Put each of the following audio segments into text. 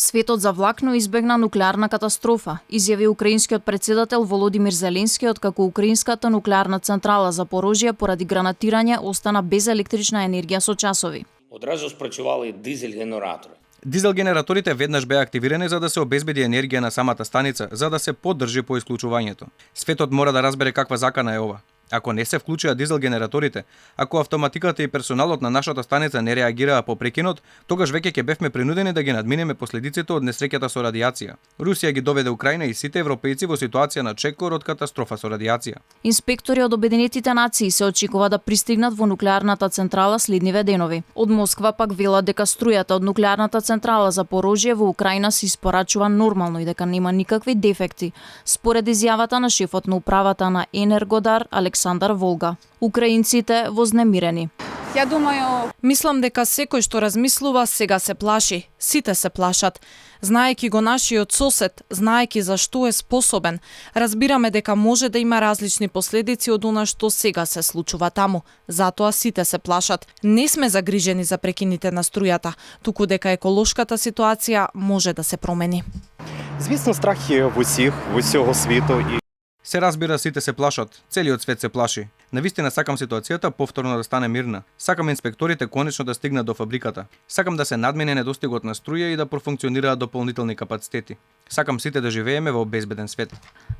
Светот завлакно избегна нуклеарна катастрофа, изјави украинскиот председател Володимир Зеленски, откако украинската нуклеарна централа Запорожје поради гранатирање остана без електрична енергија со часови. Одразу спрацували дизел-генератори. Дизел генераторите веднаш беа активирани за да се обезбеди енергија на самата станица, за да се поддржи по исклучувањето. Светот мора да разбере каква закана е ова. Ако не се вклучија дизел генераторите, ако автоматиката и персоналот на нашата станица не реагираа по прекинот, тогаш веќе ќе бевме принудени да ги надминеме последиците од несреќата со радијација. Русија ги доведе Украина и сите европејци во ситуација на чекор од катастрофа со радијација. Инспектори од Обединетите нации се очекува да пристигнат во нуклеарната централа следниве денови. Од Москва пак велат дека струјата од нуклеарната централа Запорожје во Украина се испорачува нормално и дека нема никакви дефекти, според изјавата на шефот на управата на Енергодар Александар Волга. Украинците вознемирени. Мислам дека секој што размислува сега се плаши. Сите се плашат. Знаејќи го нашиот сосед, знаејќи за што е способен, разбираме дека може да има различни последици од она што сега се случува таму. Затоа сите се плашат. Не сме загрижени за прекините на струјата, туку дека еколошката ситуација може да се промени. Звісно, страх є в усього світу. Се разбира, сите се плашат, целиот свет се плаши. Навистина сакам ситуацијата повторно да стане мирна. Сакам инспекторите конечно да стигнат до фабриката. Сакам да се надмине недостигот на струја и да профункционираат дополнителни капацитети. Сакам сите да живееме во безбеден свет.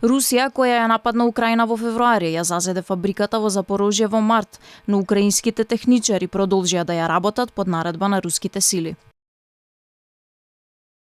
Русија, која ја нападна Украина во февруари, ја зазеде фабриката во Запорожје во март, но украинските техничари продолжија да ја работат под наредба на руските сили.